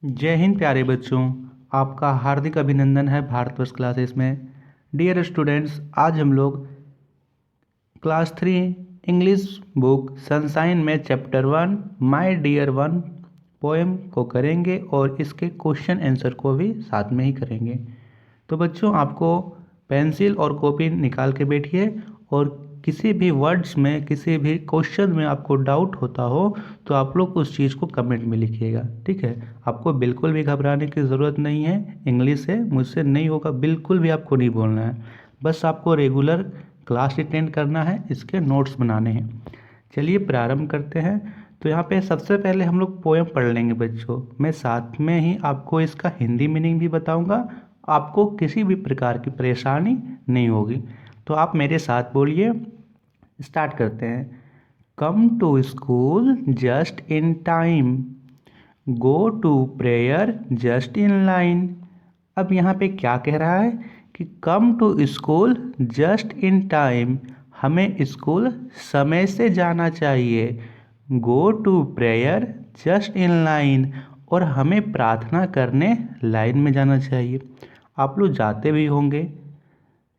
जय हिंद प्यारे बच्चों। आपका हार्दिक अभिनंदन है भारतवर्ष क्लासेस में। डियर स्टूडेंट्स, आज हम लोग क्लास 3 इंग्लिश बुक सनशाइन में chapter 1 my dear one poem को करेंगे और इसके क्वेश्चन आंसर को भी साथ में ही करेंगे। तो बच्चों, आपको पेंसिल और कॉपी निकाल के बैठिए और किसी भी वर्ड्स में, किसी भी क्वेश्चन में आपको डाउट होता हो तो आप लोग उस चीज़ को कमेंट में लिखिएगा, ठीक है। आपको बिल्कुल भी घबराने की ज़रूरत नहीं है। इंग्लिश है, मुझसे नहीं होगा, बिल्कुल भी आपको नहीं बोलना है। बस आपको रेगुलर क्लास अटेंड करना है, इसके नोट्स बनाने हैं। चलिए प्रारंभ करते हैं। तो यहाँ पे सबसे पहले हम लोग पोएम पढ़ लेंगे बच्चों। मैं साथ में ही आपको इसका हिंदी मीनिंग भी बताऊंगा। आपको किसी भी प्रकार की परेशानी नहीं होगी। तो आप मेरे साथ बोलिए। स्टार्ट करते हैं। Come to school just in time, go to prayer just in line. अब यहाँ पे क्या कह रहा है कि come to school just in time, हमें स्कूल समय से जाना चाहिए। Go to prayer just in line, और हमें प्रार्थना करने लाइन में जाना चाहिए। आप लोग जाते भी होंगे।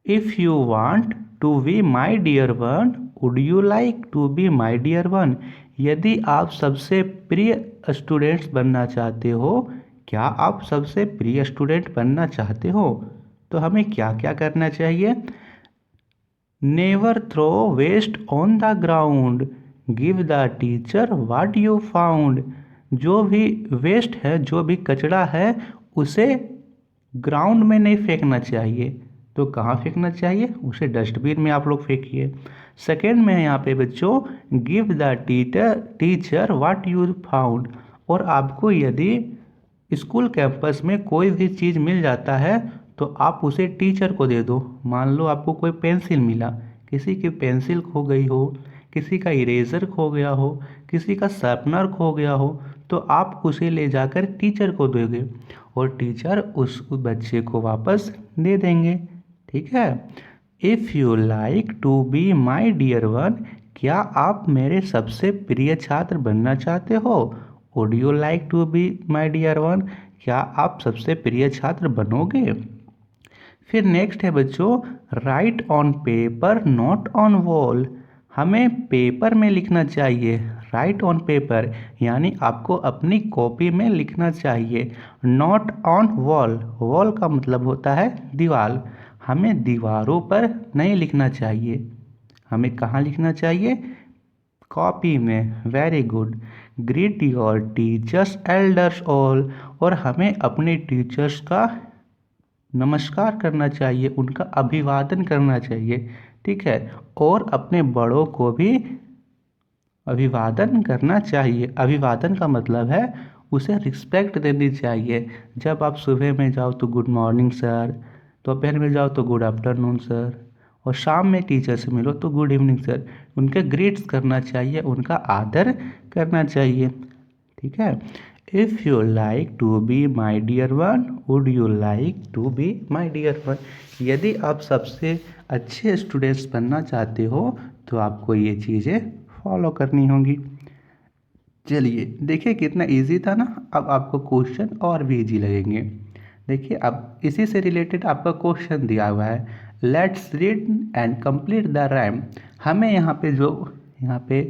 If you want to be my dear one, would you like to be my dear one. यदि आप सबसे प्रिय स्टूडेंट्स बनना चाहते हो, क्या आप सबसे प्रिय स्टूडेंट बनना चाहते हो, तो हमें क्या क्या करना चाहिए। Never throw waste on the ground, give the teacher what you found. जो भी वेस्ट है, जो भी कचरा है, उसे ग्राउंड में नहीं फेंकना चाहिए। तो कहाँ फेंकना चाहिए, उसे डस्टबिन में आप लोग फेंकिए। सेकेंड में है यहाँ पे बच्चों, give the teacher what you found. और आपको यदि स्कूल कैंपस में कोई भी चीज़ मिल जाता है तो आप उसे टीचर को दे दो। मान लो आपको कोई पेंसिल मिला, किसी की पेंसिल खो गई हो, किसी का इरेज़र खो गया हो, किसी का शार्पनर खो गया हो, तो आप उसे ले जाकर टीचर को दोगे और टीचर उस बच्चे को वापस दे देंगे, ठीक है। If you like to be my dear one, क्या आप मेरे सबसे प्रिय छात्र बनना चाहते हो। Would you like to be my dear one, क्या आप सबसे प्रिय छात्र बनोगे। फिर नेक्स्ट है बच्चों, right on paper note on wall. हमें पेपर में लिखना चाहिए। राइट ऑन पेपर यानी आपको अपनी कॉपी में लिखना चाहिए। नॉट ऑन वॉल, वॉल का मतलब होता है दीवार। हमें दीवारों पर नहीं लिखना चाहिए। हमें कहाँ लिखना चाहिए, कॉपी में। Very good. Greet your teachers elders all, और हमें अपने टीचर्स का नमस्कार करना चाहिए, उनका अभिवादन करना चाहिए, ठीक है। और अपने बड़ों को भी अभिवादन करना चाहिए। अभिवादन का मतलब है उसे रिस्पेक्ट देनी चाहिए। जब आप सुबह में जाओ तो गुड मॉर्निंग सर, दोपहर में जाओ तो गुड आफ्टरनून सर, और शाम में टीचर से मिलो तो गुड इवनिंग सर। उनके ग्रीट्स करना चाहिए, उनका आदर करना चाहिए, ठीक है। If you like to be my dear one, would you like to be my dear one. यदि आप सबसे अच्छे स्टूडेंट्स बनना चाहते हो तो आपको ये चीज़ें फॉलो करनी होंगी। चलिए देखिए कितना इजी था ना। अब आपको क्वेश्चन और भी इजी लगेंगे। देखिए अब इसी से रिलेटेड आपका क्वेश्चन दिया हुआ है। Let's read and complete the rhyme. हमें यहाँ पे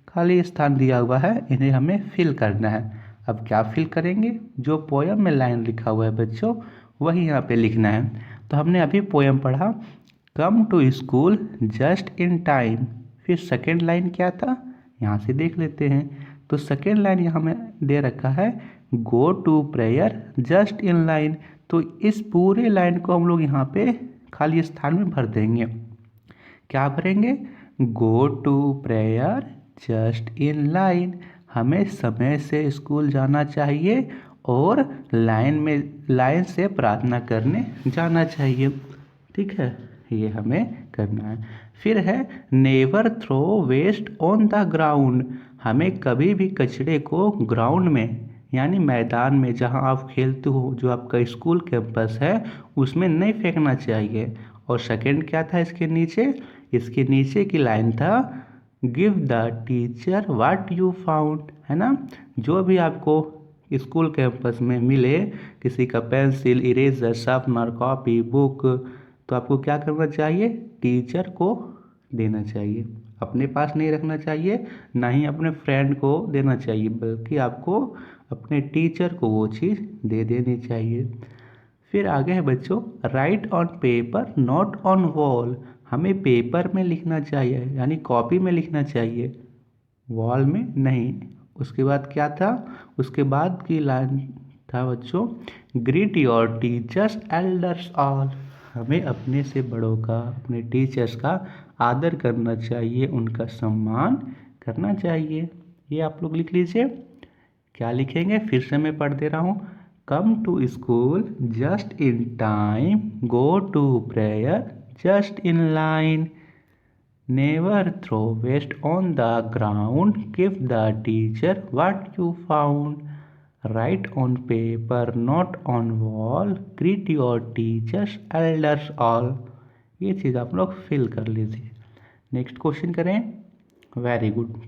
खाली स्थान दिया हुआ है, इन्हें हमें फिल करना है। अब क्या फिल करेंगे, जो पोएम में लाइन लिखा हुआ है बच्चों, वही यहाँ पे लिखना है। तो हमने अभी पोएम पढ़ा, come to school just in time. फिर सेकेंड लाइन क्या था, यहाँ से देख लेते हैं। तो सेकेंड लाइन यहाँ में दे रखा है, go to prayer just in line. तो इस पूरे लाइन को हम लोग यहाँ पे खाली स्थान में भर देंगे। क्या भरेंगे, go to prayer just in line. हमें समय से स्कूल जाना चाहिए और लाइन से प्रार्थना करने जाना चाहिए, ठीक है। ये हमें करना है। फिर है, never throw waste on the ground. हमें कभी भी कचरे को ग्राउंड में यानी मैदान में, जहाँ आप खेलते हो, जो आपका स्कूल कैंपस है, उसमें नहीं फेंकना चाहिए। और सेकंड क्या था इसके नीचे की लाइन था, give the teacher what you found, है ना। जो भी आपको स्कूल कैंपस में मिले किसी का pencil, eraser, sharpener, copy, book, तो आपको क्या करना चाहिए? टीचर को देना चाहिए। अपने पास नहीं रखना चाहिए, ना ही अपने फ्रेंड को देना चाहिए, बल्कि आपको अपने टीचर को वो चीज़ दे देनी चाहिए। फिर आगे है बच्चों, right on paper not on wall. हमें पेपर में लिखना चाहिए, यानी कॉपी में लिखना चाहिए, वॉल में नहीं। उसके बाद क्या था? उसके बाद की लाइन था बच्चों, greet your teachers elders all. हमें अपने से बड़ों का, अपने टीचर्स का आदर करना चाहिए, उनका सम्मान करना चाहिए। ये आप लोग लिख लीजिए। क्या लिखेंगे? फिर से मैं पढ़ दे रहा हूँ। Come to school just in time, go to prayer just in line, never throw waste on the ground, give the teacher what you found, write on paper not on wall, greet your teachers elders all. ये चीज़ आप लोग fill कर लीजिए। Next question करें। Very good.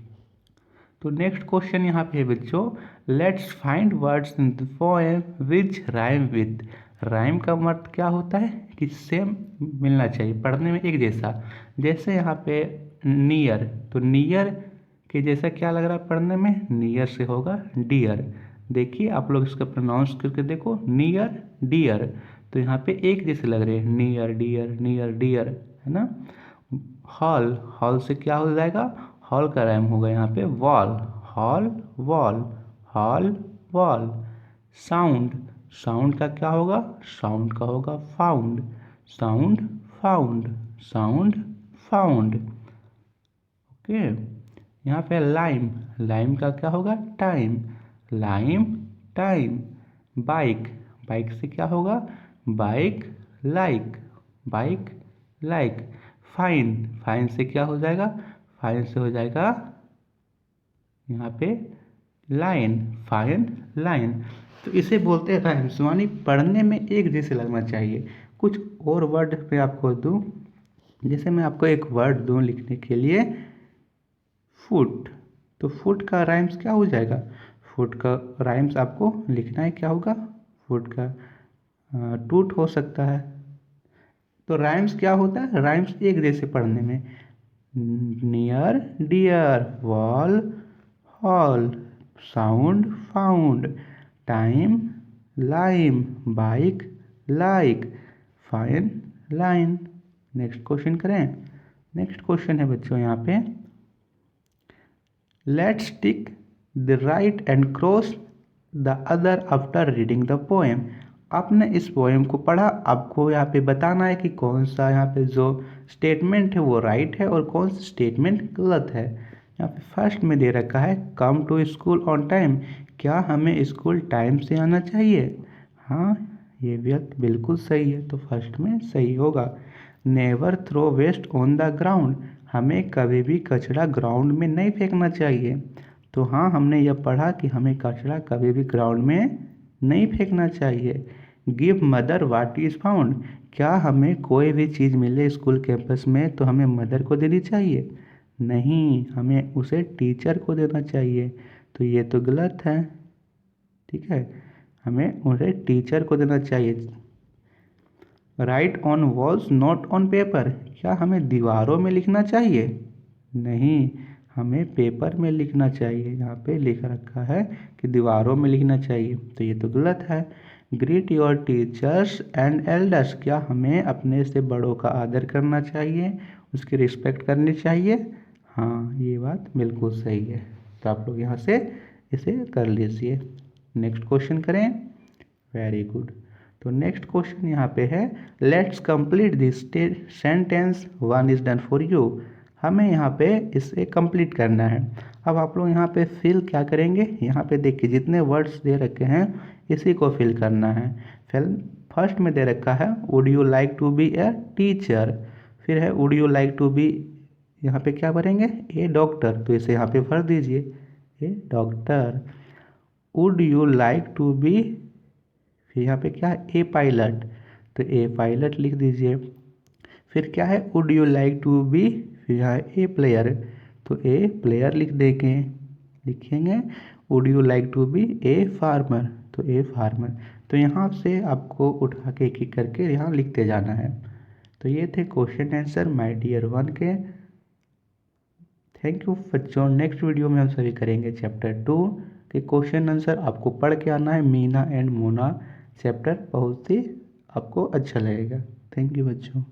तो next question यहाँ पे है बच्चों, let's find words in the poem which rhyme with. Rhyme का मतलब क्या होता है? कि सेम मिलना चाहिए, पढ़ने में एक जैसा। जैसे यहाँ पे नियर, तो नियर के जैसा क्या लग रहा है पढ़ने में? नियर से होगा डियर। देखिए आप लोग इसका प्रोनाउंस करके देखो, नियर डियर, तो यहाँ पे एक जैसे लग रहे हैं, नियर डियर, है ना। हॉल, हॉल से क्या हो जाएगा? हॉल का राइम होगा यहाँ पे wall, hall wall, hall wall. Sound, sound का क्या होगा? साउंड का होगा found, sound found, sound found. Okay. यहाँ पे लाइम, लाइम का क्या होगा? Time, lime time. Bike, bike से क्या होगा? Bike like, bike like. Fine, fine से क्या हो जाएगा? फाइन से हो जाएगा यहाँ पे लाइन, फाइन लाइन। तो इसे बोलते हैं राइम्स, यानी पढ़ने में एक जैसे लगना चाहिए। कुछ और वर्ड मैं आपको दूँ, जैसे मैं आपको एक वर्ड दूँ लिखने के लिए, फुट, तो फुट का राइम्स क्या हो जाएगा? फुट का राइम्स आपको लिखना है, क्या होगा? फुट का टूट हो सकता है। तो राइम्स क्या होता है? राइम्स एक जैसे पढ़ने में, near dear, wall hall, sound found, time lime, bike like, fine line. Next question करें। नेक्स्ट क्वेश्चन है बच्चों यहाँ पे, let's tick the right and cross the other after reading the poem. आपने इस पोएम को पढ़ा, आपको यहाँ पे बताना है कि कौन सा यहाँ पे जो स्टेटमेंट है वो राइट है और कौन सा स्टेटमेंट गलत है। यहाँ पे फर्स्ट में दे रखा है come to school on time. क्या हमें स्कूल टाइम से आना चाहिए? हाँ, ये बात बिल्कुल सही है, तो फर्स्ट में सही होगा। Never throw waste on the ground, हमें कभी भी कचरा ग्राउंड में नहीं फेंकना चाहिए। तो हाँ, हमने यह पढ़ा कि हमें कचरा कभी भी ग्राउंड में नहीं फेंकना चाहिए। Give mother what is found, क्या हमें कोई भी चीज़ मिले स्कूल कैंपस में तो हमें मदर को देनी चाहिए? नहीं, हमें उसे टीचर को देना चाहिए, तो ये तो गलत है। ठीक है, हमें उसे टीचर को देना चाहिए। Right on walls not on paper, क्या हमें दीवारों में लिखना चाहिए? नहीं, हमें पेपर में लिखना चाहिए। यहाँ पे लिख रखा है कि दीवारों में लिखना चाहिए, तो ये तो गलत है। Greet your teachers and elders, क्या हमें अपने से बड़ों का आदर करना चाहिए, उसकी रिस्पेक्ट करनी चाहिए? हाँ, ये बात बिल्कुल सही है, तो आप लोग यहाँ से इसे कर लीजिए। नेक्स्ट क्वेश्चन करें। Very good. तो नेक्स्ट क्वेश्चन यहाँ पे है, let's complete this sentence, one is done for you. हमें यहाँ पे इसे कंप्लीट करना है। अब आप लोग यहाँ पे फिल क्या करेंगे? यहाँ पे देखिए जितने वर्ड्स दे रखे हैं इसी को फिल करना है। फिल फर्स्ट में दे रखा है would you like to be a teacher, फिर है would you like to be, यहाँ पे क्या भरेंगे? ए डॉक्टर, तो इसे यहाँ पे भर दीजिए, a doctor. Would you like to be, फिर यहाँ पे क्या है? ए पायलट, तो ए पायलट लिख दीजिए। फिर क्या है? Would you like to be, फिर यहाँ ए प्लेयर, तो ए प्लेयर लिख देंगे, लिखेंगे। Would you like to be a farmer, तो ए फार्मर। तो यहाँ से आपको उठा के एक एक करके यहाँ लिखते जाना है। तो ये थे question answer my dear one के। थैंक यू बच्चों। नेक्स्ट वीडियो में हम सभी करेंगे चैप्टर 2 के क्वेश्चन आंसर। आपको पढ़ के आना है मीना एंड मोना चैप्टर, बहुत ही आपको अच्छा लगेगा। थैंक यू बच्चों।